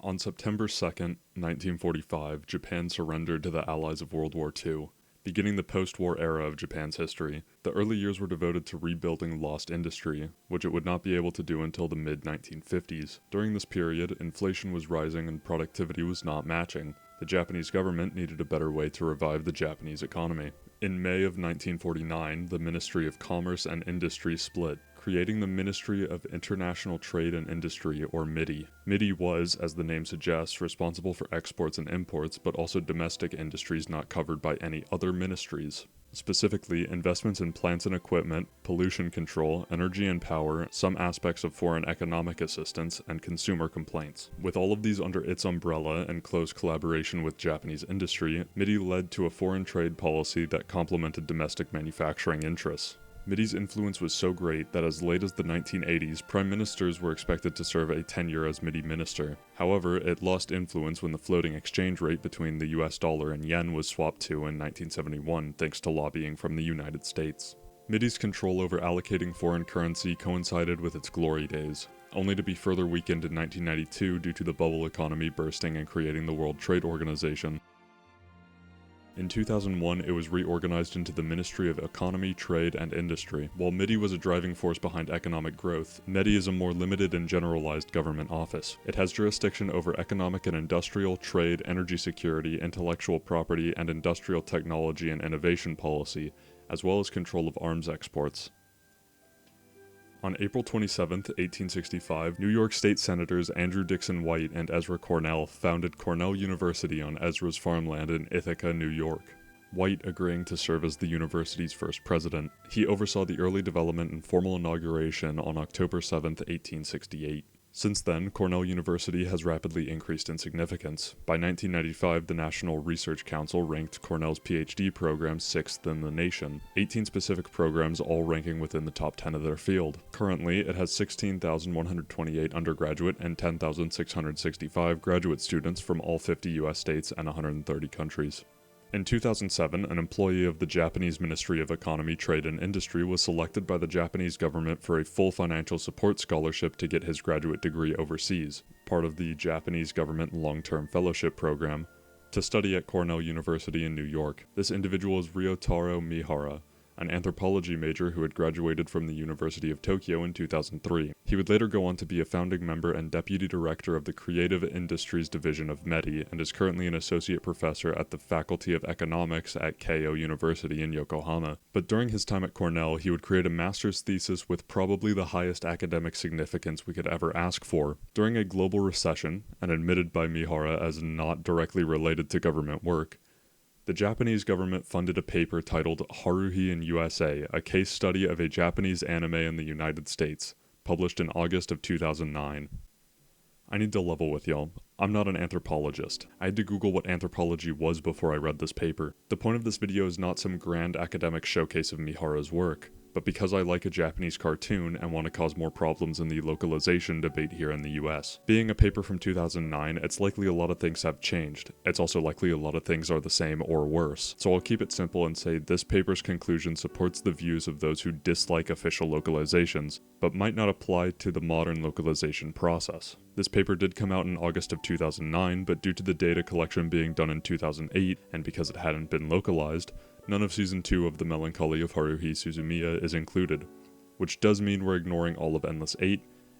On September 2nd, 1945, Japan surrendered to the Allies of World War II, beginning the post-war era of Japan's history. The early years were devoted to rebuilding lost industry, which it would not be able to do until the mid-1950s. During this period, inflation was rising and productivity was not matching. The Japanese government needed a better way to revive the Japanese economy. In May of 1949, the Ministry of Commerce and Industry split, creating the Ministry of International Trade and Industry, or MITI. MITI was, as the name suggests, responsible for exports and imports, but also domestic industries not covered by any other ministries. Specifically, investments in plants and equipment, pollution control, energy and power, some aspects of foreign economic assistance, and consumer complaints. With all of these under its umbrella and close collaboration with Japanese industry, MITI led to a foreign trade policy that complemented domestic manufacturing interests. MITI's influence was so great that as late as the 1980s, prime ministers were expected to serve a tenure as MITI minister. However, it lost influence when the floating exchange rate between the US dollar and yen was swapped to in 1971 thanks to lobbying from the United States. MITI's control over allocating foreign currency coincided with its glory days, only to be further weakened in 1992 due to the bubble economy bursting and creating the World Trade Organization. In 2001, it was reorganized into the Ministry of Economy, Trade, and Industry. While MITI was a driving force behind economic growth, METI is a more limited and generalized government office. It has jurisdiction over economic and industrial, trade, energy security, intellectual property, and industrial technology and innovation policy, as well as control of arms exports. On April 27, 1865, New York State Senators Andrew Dixon White and Ezra Cornell founded Cornell University on Ezra's farmland in Ithaca, New York. White agreeing to serve as the university's first president. He oversaw the early development and formal inauguration on October 7, 1868. Since then, Cornell University has rapidly increased in significance. By 1995, the National Research Council ranked Cornell's PhD program 6th in the nation, 18 specific programs all ranking within the top 10 of their field. Currently, it has 16,128 undergraduate and 10,665 graduate students from all 50 US states and 130 countries. In 2007, an employee of the Japanese Ministry of Economy, Trade, and Industry was selected by the Japanese government for a full financial support scholarship to get his graduate degree overseas, part of the Japanese government long-term fellowship program, to study at Cornell University in New York. This individual is Ryotaro Mihara, an anthropology major who had graduated from the University of Tokyo in 2003. He would later go on to be a founding member and deputy director of the Creative Industries Division of METI, and is currently an associate professor at the Faculty of Economics at Keio University in Yokohama. But during his time at Cornell, he would create a master's thesis with probably the highest academic significance we could ever ask for. During a global recession, and admitted by Mihara as not directly related to government work, the Japanese government funded a paper titled Haruhi in USA, a case study of a Japanese anime in the United States, published in August of 2009. I need to level with y'all. I'm not an anthropologist. I had to Google what anthropology was before I read this paper. The point of this video is not some grand academic showcase of Mihara's work, but because I like a Japanese cartoon and want to cause more problems in the localization debate here in the US. Being a paper from 2009, it's likely a lot of things have changed. It's also likely a lot of things are the same or worse. So I'll keep it simple and say this paper's conclusion supports the views of those who dislike official localizations, but might not apply to the modern localization process. This paper did come out in August of 2009, but due to the data collection being done in 2008, and because it hadn't been localized, none of Season 2 of The Melancholy of Haruhi Suzumiya is included, which does mean we're ignoring all of Endless 8,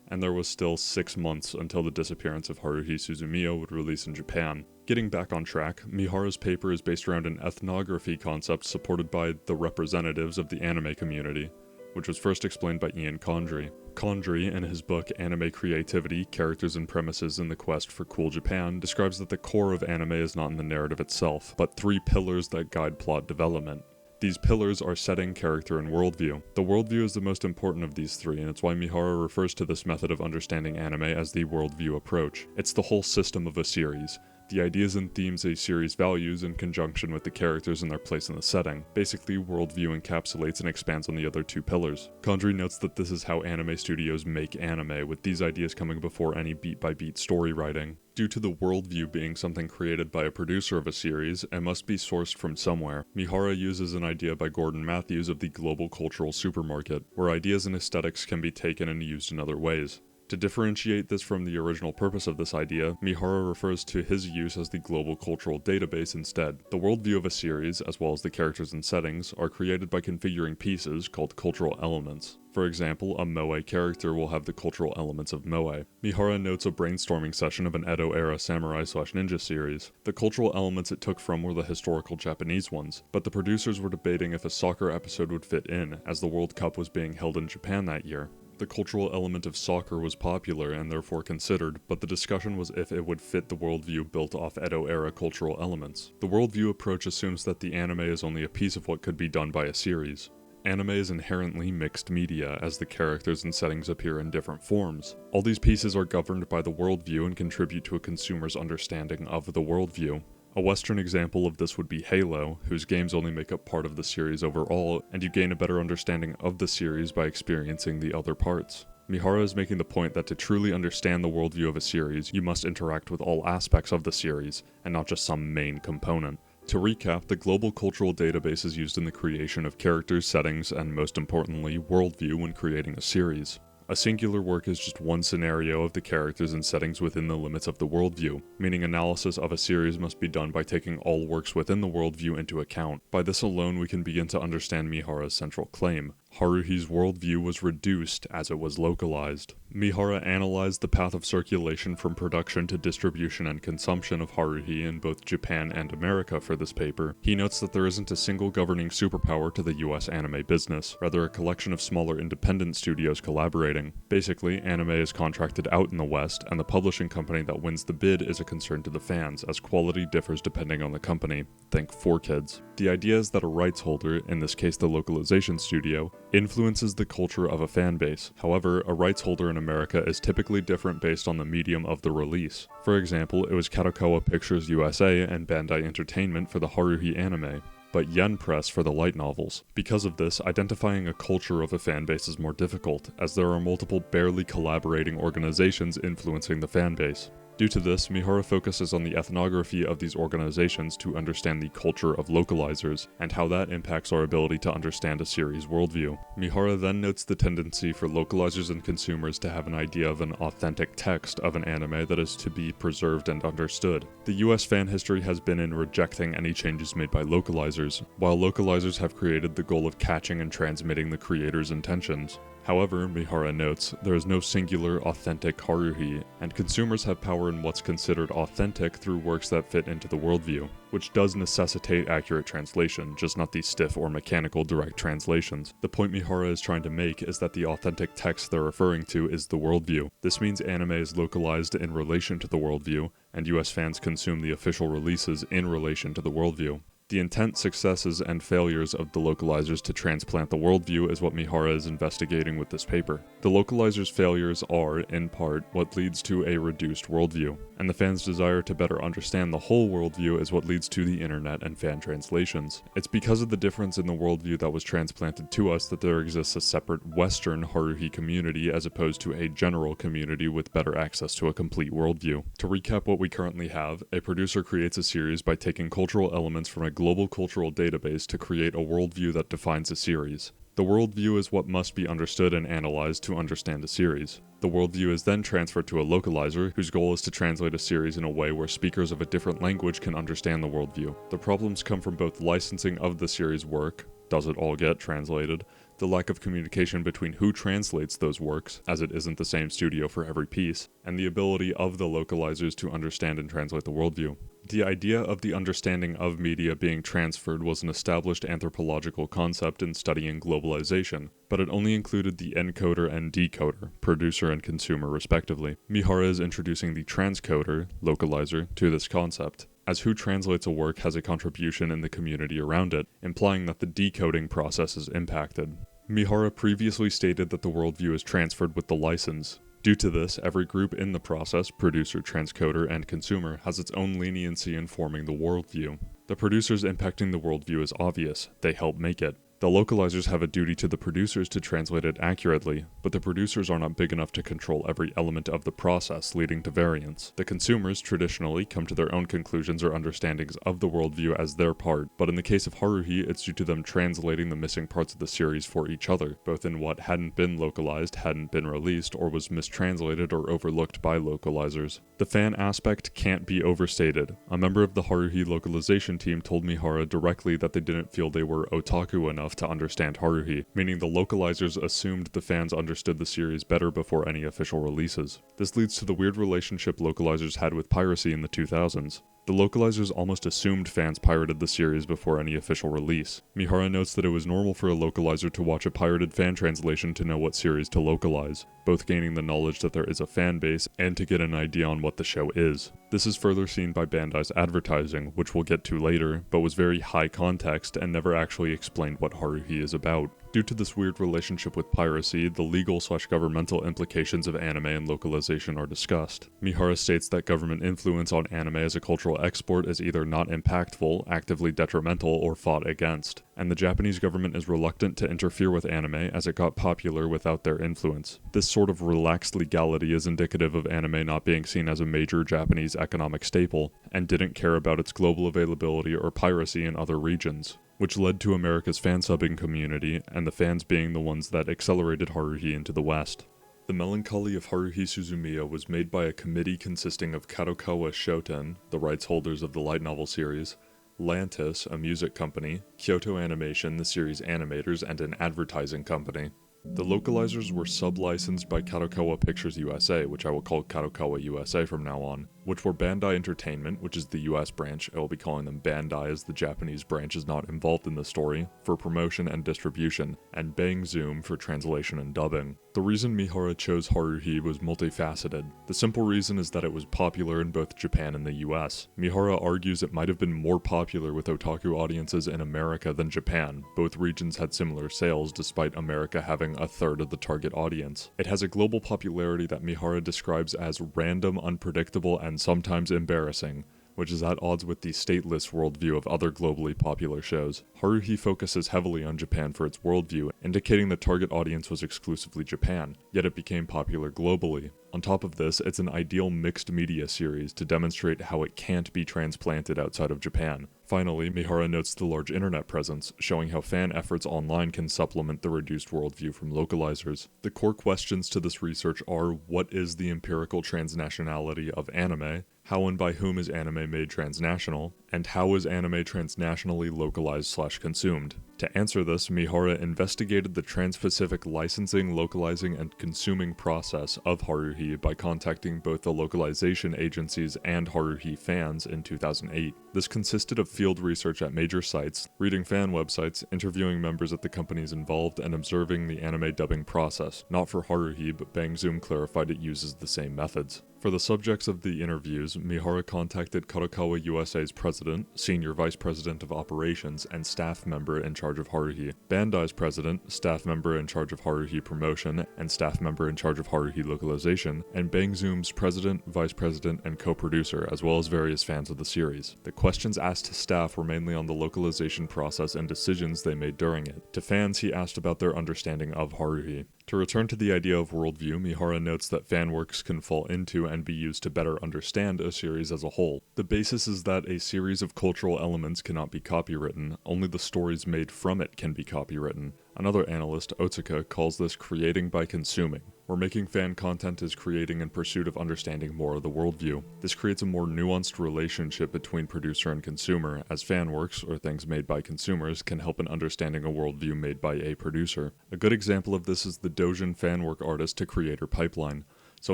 and there was still 6 months until the disappearance of Haruhi Suzumiya would release in Japan. Getting back on track, Mihara's paper is based around an ethnography concept supported by the representatives of the anime community, which was first explained by Ian Condry. Condry, in his book Anime Creativity, Characters and Premises in the Quest for Cool Japan, describes that the core of anime is not in the narrative itself, but 3 pillars that guide plot development. These pillars are setting, character, and worldview. The worldview is the most important of these 3, and it's why Mihara refers to this method of understanding anime as the worldview approach. It's the whole system of a series. The ideas and themes a series values in conjunction with the characters and their place in the setting. Basically, worldview encapsulates and expands on the other 2 pillars. Condry notes that this is how anime studios make anime, with these ideas coming before any beat-by-beat story writing. Due to the worldview being something created by a producer of a series, it must be sourced from somewhere. Mihara uses an idea by Gordon Matthews of the global cultural supermarket, where ideas and aesthetics can be taken and used in other ways. To differentiate this from the original purpose of this idea, Mihara refers to his use as the global cultural database instead. The worldview of a series, as well as the characters and settings, are created by configuring pieces called cultural elements. For example, a Moe character will have the cultural elements of Moe. Mihara notes a brainstorming session of an Edo-era samurai/ninja series. The cultural elements it took from were the historical Japanese ones, but the producers were debating if a soccer episode would fit in, as the World Cup was being held in Japan that year. The cultural element of soccer was popular and therefore considered, but the discussion was if it would fit the worldview built off Edo-era cultural elements. The worldview approach assumes that the anime is only a piece of what could be done by a series. Anime is inherently mixed media, as the characters and settings appear in different forms. All these pieces are governed by the worldview and contribute to a consumer's understanding of the worldview. A Western example of this would be Halo, whose games only make up part of the series overall, and you gain a better understanding of the series by experiencing the other parts. Mihara is making the point that to truly understand the worldview of a series, you must interact with all aspects of the series, and not just some main component. To recap, the global cultural database is used in the creation of characters, settings, and most importantly, worldview when creating a series. A singular work is just one scenario of the characters and settings within the limits of the worldview, meaning analysis of a series must be done by taking all works within the worldview into account. By this alone, we can begin to understand Mihara's central claim. Haruhi's worldview was reduced as it was localized. Mihara analyzed the path of circulation from production to distribution and consumption of Haruhi in both Japan and America for this paper. He notes that there isn't a single governing superpower to the US anime business, rather a collection of smaller independent studios collaborating. Basically, anime is contracted out in the West, and the publishing company that wins the bid is a concern to the fans, as quality differs depending on the company. Think 4Kids. The idea is that a rights holder, in this case the localization studio, influences the culture of a fan base. However, a rights holder in America is typically different based on the medium of the release. For example, it was Kadokawa Pictures USA and Bandai Entertainment for the Haruhi anime, but Yen Press for the light novels. Because of this, identifying a culture of a fan base is more difficult, as there are multiple barely collaborating organizations influencing the fan base. Due to this, Mihara focuses on the ethnography of these organizations to understand the culture of localizers, and how that impacts our ability to understand a series' worldview. Mihara then notes the tendency for localizers and consumers to have an idea of an authentic text of an anime that is to be preserved and understood. The US fan history has been in rejecting any changes made by localizers, while localizers have created the goal of catching and transmitting the creator's intentions. However, Mihara notes, there is no singular, authentic Haruhi, and consumers have power in what's considered authentic through works that fit into the worldview, which does necessitate accurate translation, just not the stiff or mechanical direct translations. The point Mihara is trying to make is that the authentic text they're referring to is the worldview. This means anime is localized in relation to the worldview, and US fans consume the official releases in relation to the worldview. The intent, successes, and failures of the localizers to transplant the worldview is what Mihara is investigating with this paper. The localizers' failures are, in part, what leads to a reduced worldview, and the fans' desire to better understand the whole worldview is what leads to the internet and fan translations. It's because of the difference in the worldview that was transplanted to us that there exists a separate Western Haruhi community as opposed to a general community with better access to a complete worldview. To recap what we currently have, a producer creates a series by taking cultural elements from a global cultural database to create a worldview that defines a series. The worldview is what must be understood and analyzed to understand a series. The worldview is then transferred to a localizer, whose goal is to translate a series in a way where speakers of a different language can understand the worldview. The problems come from both licensing of the series work, does it all get translated, the lack of communication between who translates those works, as it isn't the same studio for every piece, and the ability of the localizers to understand and translate the worldview. The idea of the understanding of media being transferred was an established anthropological concept in studying globalization, but it only included the encoder and decoder, producer and consumer respectively. Mihara is introducing the transcoder, localizer, to this concept, as who translates a work has a contribution in the community around it, implying that the decoding process is impacted. Mihara previously stated that the worldview is transferred with the license. Due to this, every group in the process, producer, transcoder, and consumer, has its own leniency in forming the worldview. The producers impacting the worldview is obvious, they help make it. The localizers have a duty to the producers to translate it accurately, but the producers are not big enough to control every element of the process, leading to variance. The consumers traditionally come to their own conclusions or understandings of the worldview as their part, but in the case of Haruhi, it's due to them translating the missing parts of the series for each other, both in what hadn't been localized, hadn't been released, or was mistranslated or overlooked by localizers. The fan aspect can't be overstated. A member of the Haruhi localization team told Mihara directly that they didn't feel they were otaku enough to understand Haruhi, meaning the localizers assumed the fans understood the series better before any official releases. This leads to the weird relationship localizers had with piracy in the 2000s. The localizers almost assumed fans pirated the series before any official release. Mihara notes that it was normal for a localizer to watch a pirated fan translation to know what series to localize, both gaining the knowledge that there is a fan base and to get an idea on what the show is. This is further seen by Bandai's advertising, which we'll get to later, but was very high context and never actually explained what Haruhi is about. Due to this weird relationship with piracy, the legal/governmental implications of anime and localization are discussed. Mihara states that government influence on anime as a cultural export is either not impactful, actively detrimental, or fought against, and the Japanese government is reluctant to interfere with anime as it got popular without their influence. This sort of relaxed legality is indicative of anime not being seen as a major Japanese economic staple, and didn't care about its global availability or piracy in other regions, which led to America's fan-subbing community, and the fans being the ones that accelerated Haruhi into the West. The Melancholy of Haruhi Suzumiya was made by a committee consisting of Kadokawa Shoten, the rights holders of the light novel series, Lantis, a music company, Kyoto Animation, the series animators, and an advertising company. The localizers were sub-licensed by Kadokawa Pictures USA, which I will call Kadokawa USA from now on, which were Bandai Entertainment, which is the US branch, I will be calling them Bandai as the Japanese branch is not involved in the story, for promotion and distribution, and Bang Zoom for translation and dubbing. The reason Mihara chose Haruhi was multifaceted. The simple reason is that it was popular in both Japan and the US. Mihara argues it might have been more popular with otaku audiences in America than Japan. Both regions had similar sales, despite America having a third of the target audience. It has a global popularity that Mihara describes as random, unpredictable, and sometimes embarrassing, which is at odds with the stateless worldview of other globally popular shows. Haruhi focuses heavily on Japan for its worldview, indicating the target audience was exclusively Japan, yet it became popular globally. On top of this, it's an ideal mixed media series to demonstrate how it can't be transplanted outside of Japan. Finally, Mihara notes the large internet presence, showing how fan efforts online can supplement the reduced worldview from localizers. The core questions to this research are: what is the empirical transnationality of anime? How and by whom is anime made transnational? And how is anime transnationally localized/consumed? To answer this, Mihara investigated the trans-Pacific licensing, localizing, and consuming process of Haruhi by contacting both the localization agencies and Haruhi fans in 2008. This consisted of field research at major sites, reading fan websites, interviewing members at the companies involved, and observing the anime dubbing process. Not for Haruhi, but Bang Zoom clarified it uses the same methods. For the subjects of the interviews, Mihara contacted Kadokawa USA's president, senior vice president of operations, and staff member in charge of Haruhi, Bandai's president, staff member in charge of Haruhi promotion, and staff member in charge of Haruhi localization, and Bang Zoom's president, vice president, and co-producer, as well as various fans of the series. The questions asked to staff were mainly on the localization process and decisions they made during it. To fans, he asked about their understanding of Haruhi. To return to the idea of worldview, Mihara notes that fan works can fall into and be used to better understand a series as a whole. The basis is that a series of cultural elements cannot be copywritten, only the stories made from it can be copywritten. Another analyst, Otsuka, calls this creating by consuming, where making fan content is creating in pursuit of understanding more of the worldview. This creates a more nuanced relationship between producer and consumer, as fan works, or things made by consumers, can help in understanding a worldview made by a producer. A good example of this is the Dojin fan work artist to creator pipeline. So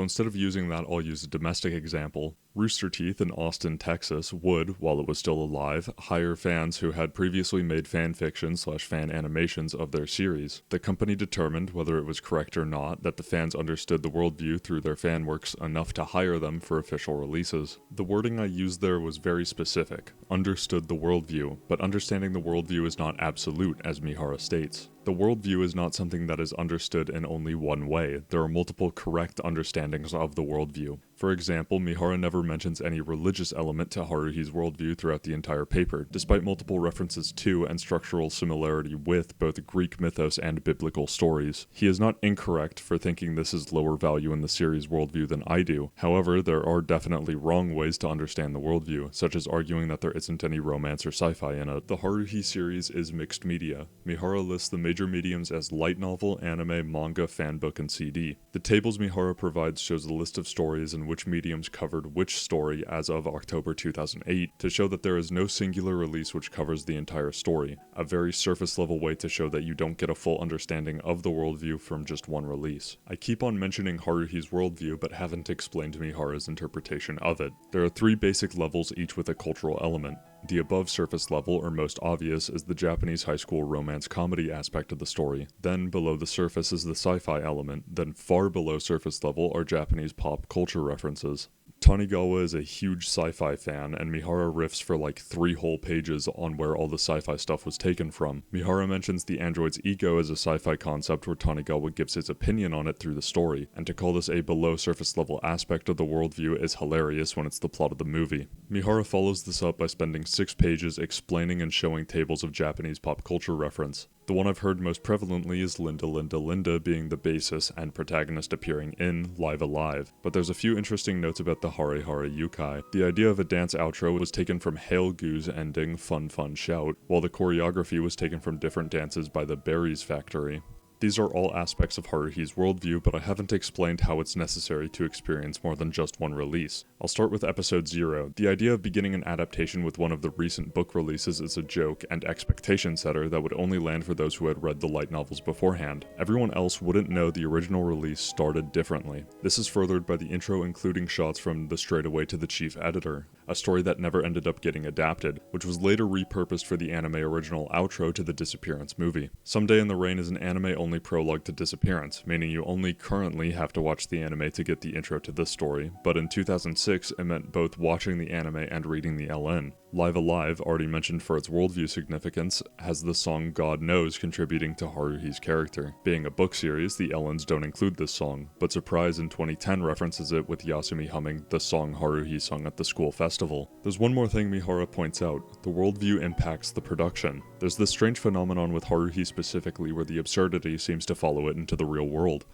instead of using that, I'll use a domestic example. Rooster Teeth in Austin, Texas would, while it was still alive, hire fans who had previously made fan fiction/fan animations of their series. The company determined, whether it was correct or not, that the fans understood the worldview through their fan works enough to hire them for official releases. The wording I used there was very specific, understood the worldview, but understanding the worldview is not absolute, as Mihara states. The worldview is not something that is understood in only one way. There are multiple correct understandings of the worldview. For example, Mihara never mentions any religious element to Haruhi's worldview throughout the entire paper, despite multiple references to and structural similarity with both Greek mythos and biblical stories. He is not incorrect for thinking this is lower value in the series' worldview than I do. However, there are definitely wrong ways to understand the worldview, such as arguing that there isn't any romance or sci-fi in it. The Haruhi series is mixed media. Mihara lists the major mediums as light novel, anime, manga, fanbook, and CD. The tables Mihara provides shows a list of stories and which mediums covered which story as of October 2008 to show that there is no singular release which covers the entire story, a very surface level way to show that you don't get a full understanding of the worldview from just one release. I keep on mentioning Haruhi's worldview but haven't explained Mihara's interpretation of it. There are 3 basic levels, each with a cultural element. The above surface level, or most obvious, is the Japanese high school romance comedy aspect of the story. Then below the surface is the sci-fi element. Then far below surface level are Japanese pop culture references. Tanigawa is a huge sci-fi fan, and Mihara riffs for like 3 whole pages on where all the sci-fi stuff was taken from. Mihara mentions the android's ego as a sci-fi concept where Tanigawa gives his opinion on it through the story, and to call this a below surface level aspect of the worldview is hilarious when it's the plot of the movie. Mihara follows this up by spending 6 pages explaining and showing tables of Japanese pop culture reference. The one I've heard most prevalently is Linda Linda Linda being the basis and protagonist appearing in Live Alive, but there's a few interesting notes about the Hare Hare Yukai. The idea of a dance outro was taken from Hail Goose ending Fun Fun Shout, while the choreography was taken from different dances by the Berries Factory. These are all aspects of Haruhi's worldview, but I haven't explained how it's necessary to experience more than just one release. I'll start with episode 0. The idea of beginning an adaptation with one of the recent book releases is a joke and expectation setter that would only land for those who had read the light novels beforehand. Everyone else wouldn't know the original release started differently. This is furthered by the intro including shots from The Straightaway to the Chief Editor, a story that never ended up getting adapted, which was later repurposed for the anime original outro to the Disappearance movie. Someday in the Rain is an anime-only prologue to Disappearance, meaning you only currently have to watch the anime to get the intro to this story, but in 2006 it meant both watching the anime and reading the LN. Live Alive, already mentioned for its worldview significance, has the song God Knows contributing to Haruhi's character. Being a book series, the LNs don't include this song, but Surprise in 2010 references it with Yasumi humming the song Haruhi sung at the school festival. There's one more thing Mihara points out: the worldview impacts the production. There's this strange phenomenon with Haruhi specifically where the absurdity seems to follow it into the real world.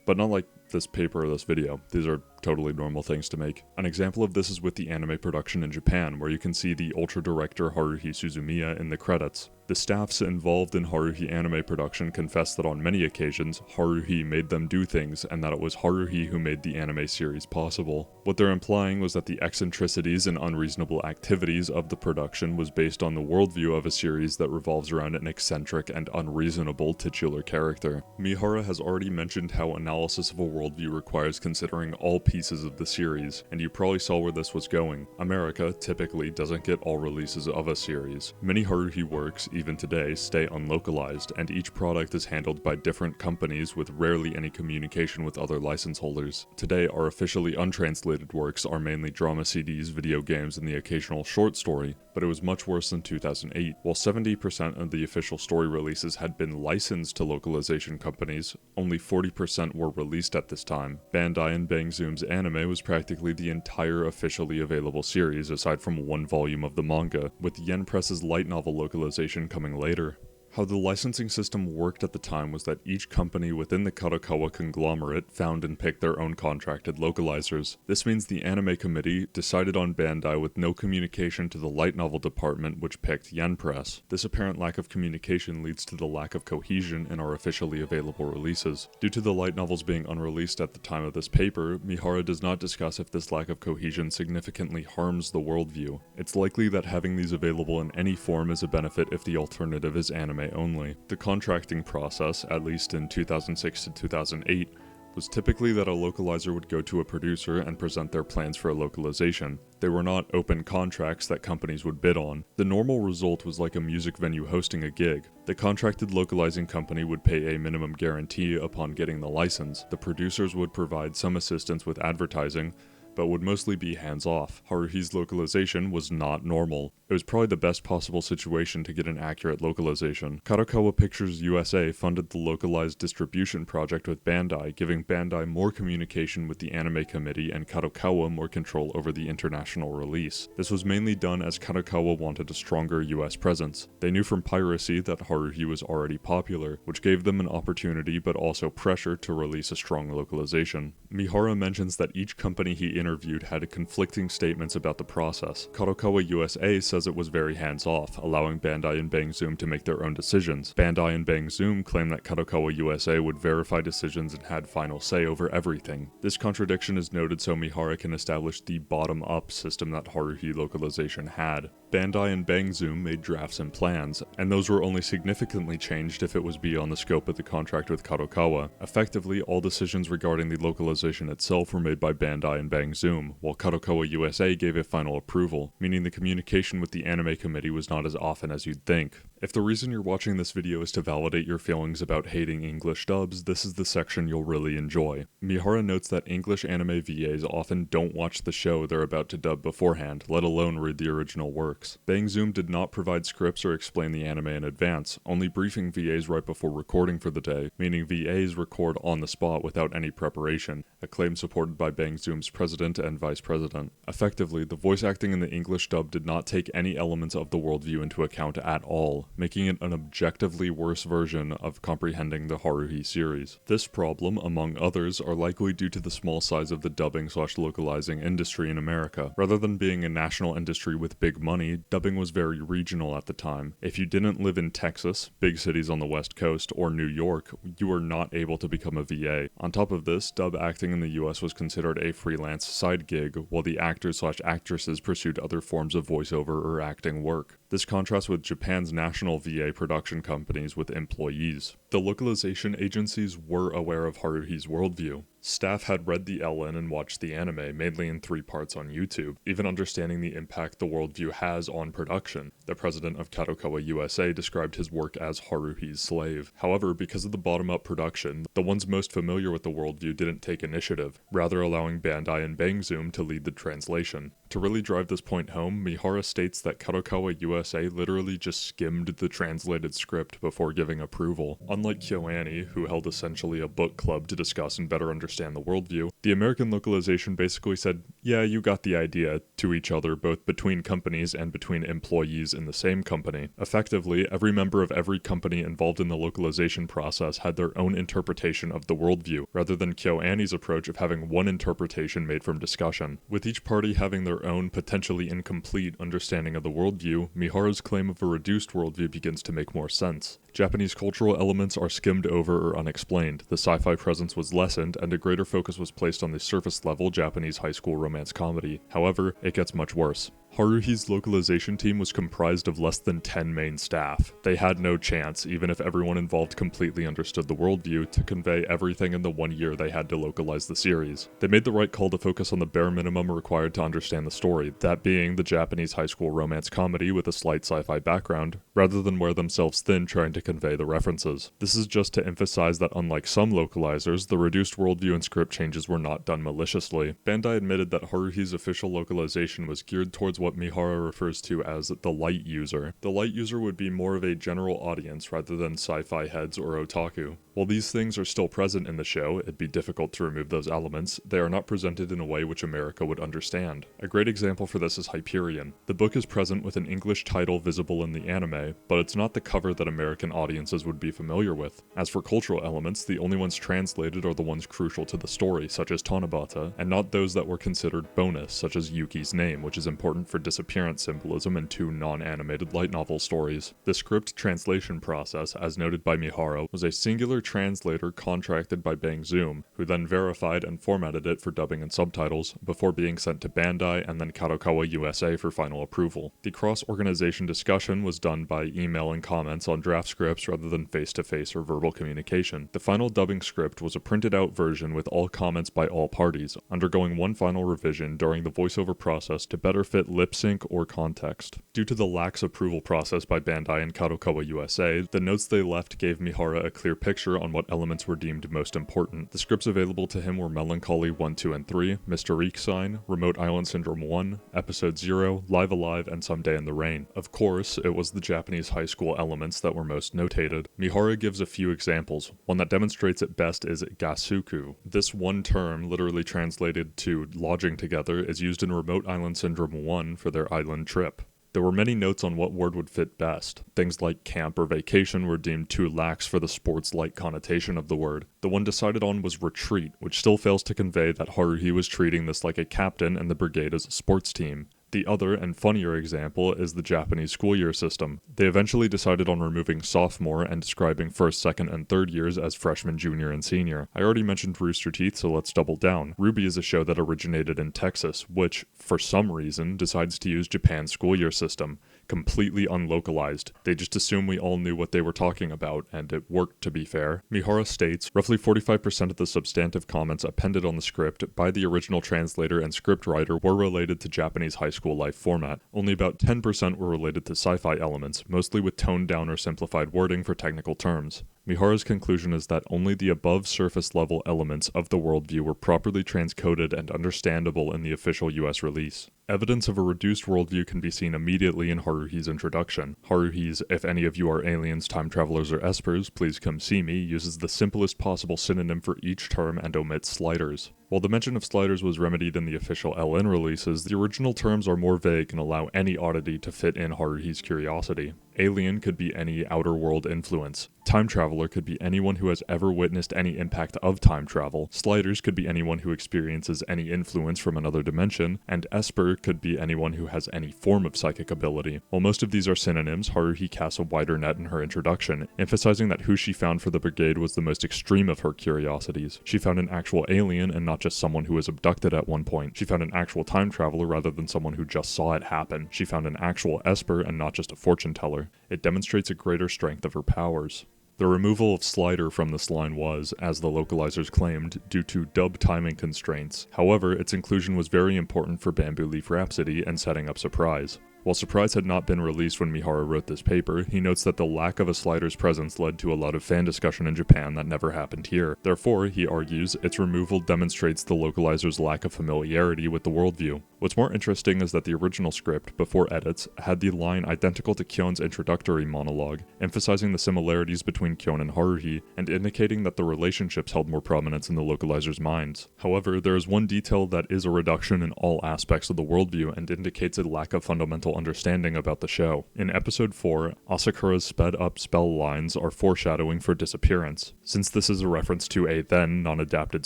But not like this paper or this video. These are totally normal things to make. An example of this is with the anime production in Japan, where you can see the ultra director Haruhi Suzumiya in the credits. The staffs involved in Haruhi anime production confess that on many occasions, Haruhi made them do things, and that it was Haruhi who made the anime series possible. What they're implying was that the eccentricities and unreasonable activities of the production was based on the worldview of a series that revolves around an eccentric and unreasonable titular character. Mihara has already mentioned how analysis of a worldview requires considering all pieces of the series, and you probably saw where this was going. America typically doesn't get all releases of a series. Many Haruhi works, even today, stay unlocalized, and each product is handled by different companies with rarely any communication with other license holders. Today, our officially untranslated works are mainly drama CDs, video games, and the occasional short story, but it was much worse in 2008. While 70% of the official story releases had been licensed to localization companies, only 40% were released at this time. Bandai and Bang Zoom's anime was practically the entire officially available series aside from one volume of the manga, with Yen Press's light novel localization coming later. How the licensing system worked at the time was that each company within the Kadokawa conglomerate found and picked their own contracted localizers. This means the anime committee decided on Bandai with no communication to the light novel department, which picked Yen Press. This apparent lack of communication leads to the lack of cohesion in our officially available releases. Due to the light novels being unreleased at the time of this paper, Mihara does not discuss if this lack of cohesion significantly harms the worldview. It's likely that having these available in any form is a benefit if the alternative is anime only. The contracting process, at least in 2006 to 2008, was typically that a localizer would go to a producer and present their plans for a localization. They were not open contracts that companies would bid on. The normal result was like a music venue hosting a gig. The contracted localizing company would pay a minimum guarantee upon getting the license. The producers would provide some assistance with advertising, but would mostly be hands-off. Haruhi's localization was not normal. It was probably the best possible situation to get an accurate localization. Kadokawa Pictures USA funded the localized distribution project with Bandai, giving Bandai more communication with the anime committee and Kadokawa more control over the international release. This was mainly done as Kadokawa wanted a stronger US presence. They knew from piracy that Haruhi was already popular, which gave them an opportunity but also pressure to release a strong localization. Mihara mentions that each company he interviewed had conflicting statements about the process. Kadokawa USA says it was very hands-off, allowing Bandai and Bang Zoom to make their own decisions. Bandai and Bang Zoom claim that Kadokawa USA would verify decisions and had final say over everything. This contradiction is noted so Mihara can establish the bottom-up system that Haruhi localization had. Bandai and Bang Zoom made drafts and plans, and those were only significantly changed if it was beyond the scope of the contract with Kadokawa. Effectively, all decisions regarding the localization itself were made by Bandai and Bang Zoom, while Kadokawa USA gave it final approval, meaning the communication with the anime committee was not as often as you'd think. If the reason you're watching this video is to validate your feelings about hating English dubs, this is the section you'll really enjoy. Mihara notes that English anime VAs often don't watch the show they're about to dub beforehand, let alone read the original works. Bang Zoom did not provide scripts or explain the anime in advance, only briefing VAs right before recording for the day, meaning VAs record on the spot without any preparation, a claim supported by Bang Zoom's president and vice president. Effectively, the voice acting in the English dub did not take any elements of the worldview into account at all, making it an objectively worse version of comprehending the Haruhi series. This problem, among others, are likely due to the small size of the dubbing/localizing industry in America. Rather than being a national industry with big money, dubbing was very regional at the time. If you didn't live in Texas, big cities on the West Coast, or New York, you were not able to become a VA. On top of this, dub acting in the US was considered a freelance side gig, while the actors/actresses pursued other forms of voiceover or acting work. This contrasts with Japan's national VA production companies with employees. The localization agencies were aware of Haruhi's worldview. Staff had read the LN and watched the anime, mainly in 3 parts on YouTube, even understanding the impact the worldview has on production. The president of Kadokawa USA described his work as Haruhi's slave. However, because of the bottom-up production, the ones most familiar with the worldview didn't take initiative, rather allowing Bandai and Bang Zoom to lead the translation. To really drive this point home, Mihara states that Kadokawa USA literally just skimmed the translated script before giving approval. Unlike KyoAni, who held essentially a book club to discuss and better understand the worldview, the American localization basically said, yeah, you got the idea, to each other, both between companies and between employees in the same company. Effectively, every member of every company involved in the localization process had their own interpretation of the worldview, rather than KyoAni's approach of having one interpretation made from discussion. With each party having their own, potentially incomplete, understanding of the worldview, Mihara's claim of a reduced worldview begins to make more sense. Japanese cultural elements are skimmed over or unexplained, the sci-fi presence was lessened, and a greater focus was placed on the surface-level Japanese high school romance comedy. However, it gets much worse. Haruhi's localization team was comprised of less than 10 main staff. They had no chance, even if everyone involved completely understood the worldview, to convey everything in the 1 year they had to localize the series. They made the right call to focus on the bare minimum required to understand the story, that being the Japanese high school romance comedy with a slight sci-fi background, rather than wear themselves thin trying to convey the references. This is just to emphasize that unlike some localizers, the reduced worldview and script changes were not done maliciously. Bandai admitted that Haruhi's official localization was geared towards what Mihara refers to as the light user. The light user would be more of a general audience rather than sci-fi heads or otaku. While these things are still present in the show, it'd be difficult to remove those elements, they are not presented in a way which America would understand. A great example for this is Hyperion. The book is present with an English title visible in the anime, but it's not the cover that American audiences would be familiar with. As for cultural elements, the only ones translated are the ones crucial to the story, such as Tanabata, and not those that were considered bonus, such as Yuki's name, which is important for disappearance symbolism in 2 non-animated light novel stories. The script translation process, as noted by Mihara, was a singular translator contracted by Bang Zoom, who then verified and formatted it for dubbing and subtitles, before being sent to Bandai and then Kadokawa USA for final approval. The cross-organization discussion was done by email and comments on draft scripts rather than face-to-face or verbal communication. The final dubbing script was a printed-out version with all comments by all parties, undergoing one final revision during the voiceover process to better fit lip sync or context. Due to the lax approval process by Bandai and Kadokawa USA, the notes they left gave Mihara a clear picture on what elements were deemed most important. The scripts available to him were Melancholy 1, 2, and 3, Mr. Eek Sign, Remote Island Syndrome 1, Episode 0, Live Alive, and Someday in the Rain. Of course, it was the Japanese high school elements that were most notated. Mihara gives a few examples. One that demonstrates it best is gasuku. This one term, literally translated to lodging together, is used in Remote Island Syndrome 1 for their island trip. There were many notes on what word would fit best. Things like camp or vacation were deemed too lax for the sports-like connotation of the word. The one decided on was retreat, which still fails to convey that Haruhi was treating this like a captain and the brigade as a sports team. The other and funnier example is the Japanese school year system. They eventually decided on removing sophomore and describing first, second, and third years as freshman, junior, and senior. I already mentioned Rooster Teeth, so let's double down. Ruby is a show that originated in Texas, which, for some reason, decides to use Japan's school year system. Completely unlocalized. They just assume we all knew what they were talking about, and it worked, to be fair. Mihara states, roughly 45% of the substantive comments appended on the script by the original translator and scriptwriter were related to Japanese high school life format. Only about 10% were related to sci-fi elements, mostly with toned down or simplified wording for technical terms. Mihara's conclusion is that only the above surface level elements of the worldview were properly transcoded and understandable in the official US release. Evidence of a reduced worldview can be seen immediately in Haruhi's introduction. Haruhi's "If any of you are aliens, time travelers, or espers, please come see me" uses the simplest possible synonym for each term and omits sliders. While the mention of sliders was remedied in the official LN releases, the original terms are more vague and allow any oddity to fit in Haruhi's curiosity. Alien could be any outer world influence. Time traveler could be anyone who has ever witnessed any impact of time travel. Sliders could be anyone who experiences any influence from another dimension, and Esper could be anyone who has any form of psychic ability. While most of these are synonyms, Haruhi casts a wider net in her introduction, emphasizing that who she found for the brigade was the most extreme of her curiosities. She found an actual alien and not just someone who was abducted at one point. She found an actual time traveler rather than someone who just saw it happen. She found an actual Esper and not just a fortune teller. It demonstrates a greater strength of her powers. The removal of slider from this line was, as the localizers claimed, due to dub timing constraints. However, its inclusion was very important for Bamboo Leaf Rhapsody and setting up Surprise. While Surprise had not been released when Mihara wrote this paper, he notes that the lack of a slider's presence led to a lot of fan discussion in Japan that never happened here. Therefore, he argues, its removal demonstrates the localizer's lack of familiarity with the worldview. What's more interesting is that the original script, before edits, had the line identical to Kyon's introductory monologue, emphasizing the similarities between Kyon and Haruhi, and indicating that the relationships held more prominence in the localizer's minds. However, there is one detail that is a reduction in all aspects of the worldview and indicates a lack of fundamental understanding about the show. In episode 4, Asakura's sped-up spell lines are foreshadowing for disappearance. Since this is a reference to a then non-adapted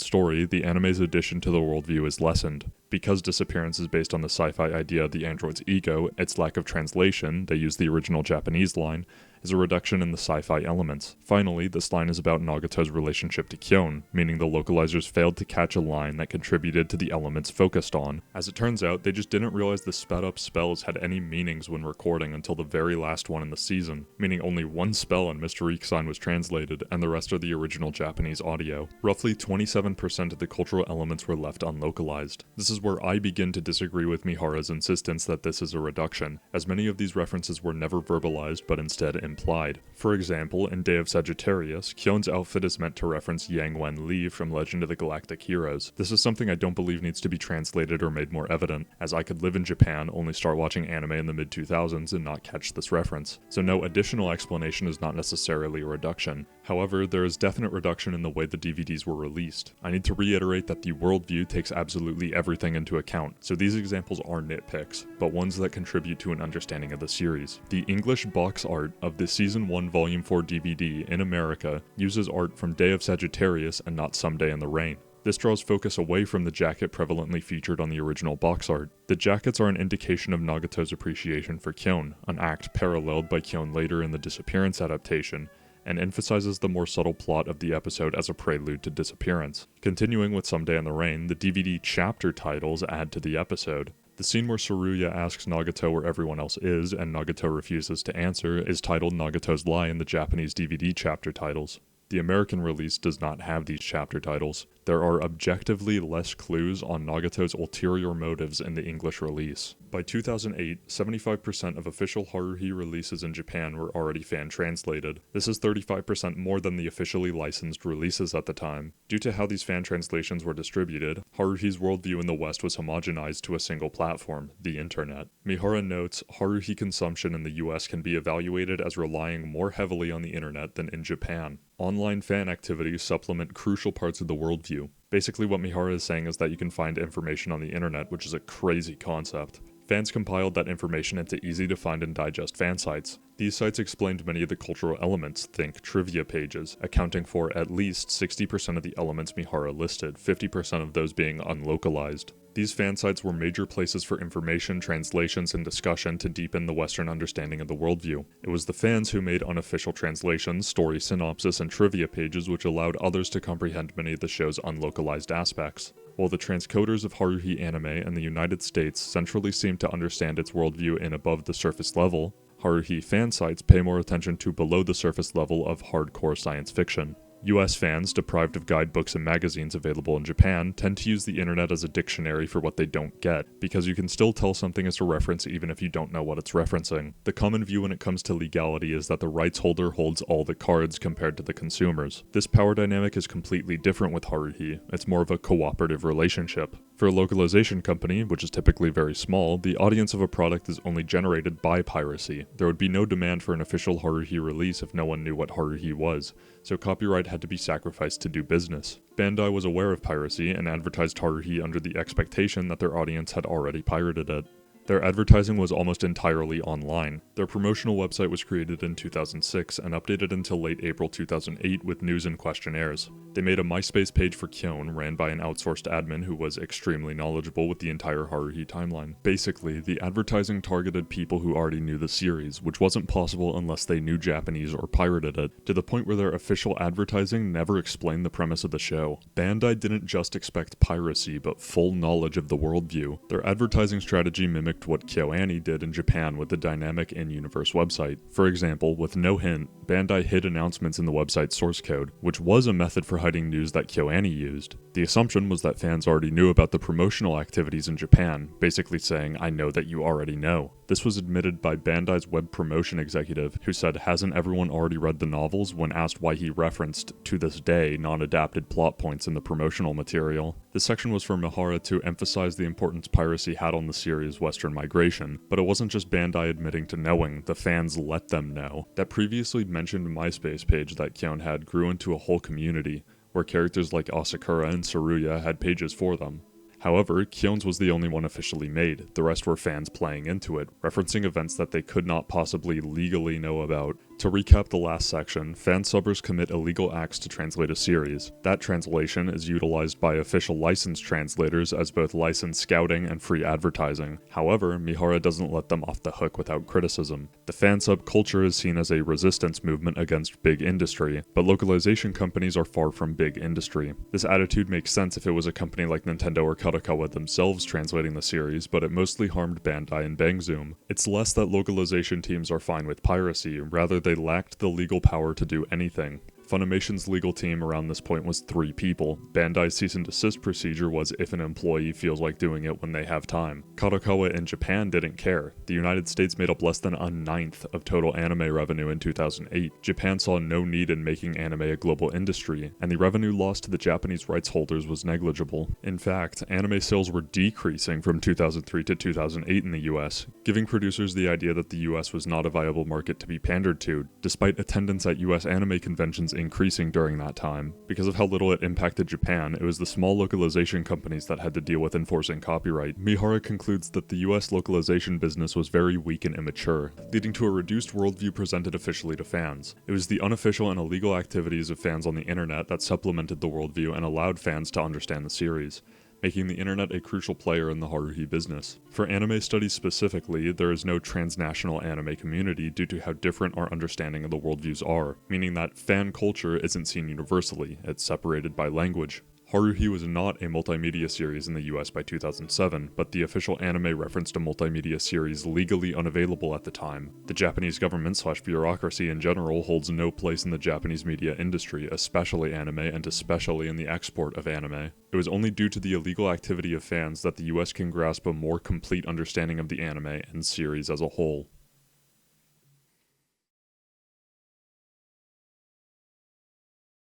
story, the anime's addition to the worldview is lessened. Because disappearance is based on the sci-fi idea of the android's ego, its lack of translation, they use the original Japanese line, is a reduction in the sci-fi elements. Finally, this line is about Nagato's relationship to Kyon, meaning the localizers failed to catch a line that contributed to the elements focused on. As it turns out, they just didn't realize the sped-up spells had any meanings when recording until the very last one in the season, meaning only one spell in Mr. Eek-san was translated, and the rest are the original Japanese audio. Roughly 27% of the cultural elements were left unlocalized. This is where I begin to disagree with Mihara's insistence that this is a reduction, as many of these references were never verbalized but instead implied. For example, in Day of Sagittarius, Kyon's outfit is meant to reference Yang Wen Li from Legend of the Galactic Heroes. This is something I don't believe needs to be translated or made more evident, as I could live in Japan, only start watching anime in the mid-2000s and not catch this reference, so no additional explanation is not necessarily a reduction. However, there is definite reduction in the way the DVDs were released. I need to reiterate that the worldview takes absolutely everything into account, so these examples are nitpicks, but ones that contribute to an understanding of the series. The English box art of the Season 1 Volume 4 DVD in America uses art from Day of Sagittarius and not Someday in the Rain. This draws focus away from the jacket prevalently featured on the original box art. The jackets are an indication of Nagato's appreciation for Kyon, an act paralleled by Kyon later in the Disappearance adaptation, and emphasizes the more subtle plot of the episode as a prelude to Disappearance. Continuing with Someday in the Rain, the DVD chapter titles add to the episode. The scene where Tsuruya asks Nagato where everyone else is, and Nagato refuses to answer, is titled Nagato's Lie in the Japanese DVD chapter titles. The American release does not have these chapter titles. there are objectively less clues on Nagato's ulterior motives in the English release. By 2008, 75% of official Haruhi releases in Japan were already fan-translated. This is 35% more than the officially licensed releases at the time. Due to how these fan translations were distributed, Haruhi's worldview in the West was homogenized to a single platform, the internet. Mihara notes, Haruhi consumption in the US can be evaluated as relying more heavily on the internet than in Japan. Online fan activities supplement crucial parts of the worldview. Basically what Mihara is saying is that you can find information on the internet, which is a crazy concept. Fans compiled that information into easy-to-find and digest fan sites. These sites explained many of the cultural elements, think trivia pages, accounting for at least 60% of the elements Mihara listed, 50% of those being unlocalized. These fan sites were major places for information, translations, and discussion to deepen the Western understanding of the worldview. It was the fans who made unofficial translations, story synopsis, and trivia pages which allowed others to comprehend many of the show's unlocalized aspects. While the transcoders of Haruhi anime and the United States centrally seem to understand its worldview in above-the-surface level, Haruhi fan sites pay more attention to below-the-surface level of hardcore science fiction. US fans, deprived of guidebooks and magazines available in Japan, tend to use the internet as a dictionary for what they don't get, because you can still tell something is a reference even if you don't know what it's referencing. The common view when it comes to legality is that the rights holder holds all the cards compared to the consumers. This power dynamic is completely different with Haruhi. It's more of a cooperative relationship. For a localization company, which is typically very small, the audience of a product is only generated by piracy. There would be no demand for an official Haruhi release if no one knew what Haruhi was, so copyright had to be sacrificed to do business. Bandai was aware of piracy and advertised Haruhi under the expectation that their audience had already pirated it. Their advertising was almost entirely online. Their promotional website was created in 2006 and updated until late April 2008 with news and questionnaires. They made a MySpace page for Kyon, ran by an outsourced admin who was extremely knowledgeable with the entire Haruhi timeline. Basically, the advertising targeted people who already knew the series, which wasn't possible unless they knew Japanese or pirated it, to the point where their official advertising never explained the premise of the show. Bandai didn't just expect piracy, but full knowledge of the worldview. Their advertising strategy mimicked what KyoAni did in Japan with the dynamic in-universe website. For example, with no hint, Bandai hid announcements in the website's source code, which was a method for hiding news that KyoAni used. The assumption was that fans already knew about the promotional activities in Japan, basically saying, "I know that you already know." This was admitted by Bandai's web promotion executive, who said, "Hasn't everyone already read the novels?" when asked why he referenced, to this day, non-adapted plot points in the promotional material. This section was for Mihara to emphasize the importance piracy had on the series' Western migration, but it wasn't just Bandai admitting to knowing, the fans let them know. That previously mentioned MySpace page that Kyon had grew into a whole community, where characters like Asakura and Saruya had pages for them. However, Kyon's was the only one officially made, the rest were fans playing into it, referencing events that they could not possibly legally know about. To recap the last section, fan-subbers commit illegal acts to translate a series. That translation is utilized by official licensed translators as both licensed scouting and free advertising. However, Mihara doesn't let them off the hook without criticism. The fan-sub culture is seen as a resistance movement against big industry, but localization companies are far from big industry. This attitude makes sense if it was a company like Nintendo or Kadokawa themselves translating the series, but it mostly harmed Bandai and Bangzoom. It's less that localization teams are fine with piracy, rather they lacked the legal power to do anything. Funimation's legal team around this point was 3 people. Bandai's cease and desist procedure was if an employee feels like doing it when they have time. Kadokawa in Japan didn't care. The United States made up less than 1/9 of total anime revenue in 2008. Japan saw no need in making anime a global industry, and the revenue lost to the Japanese rights holders was negligible. In fact, anime sales were decreasing from 2003 to 2008 in the US, giving producers the idea that the US was not a viable market to be pandered to, despite attendance at US anime conventions increasing during that time. Because of how little it impacted Japan, it was the small localization companies that had to deal with enforcing copyright. Mihara concludes that the US localization business was very weak and immature, leading to a reduced worldview presented officially to fans. It was the unofficial and illegal activities of fans on the internet that supplemented the worldview and allowed fans to understand the series, making the internet a crucial player in the Haruhi business. For anime studies specifically, there is no transnational anime community due to how different our understanding of the worldviews are, meaning that fan culture isn't seen universally, it's separated by language. Haruhi was not a multimedia series in the US by 2007, but the official anime referenced a multimedia series legally unavailable at the time. The Japanese government/bureaucracy in general holds no place in the Japanese media industry, especially anime and especially in the export of anime. It was only due to the illegal activity of fans that the US can grasp a more complete understanding of the anime and series as a whole.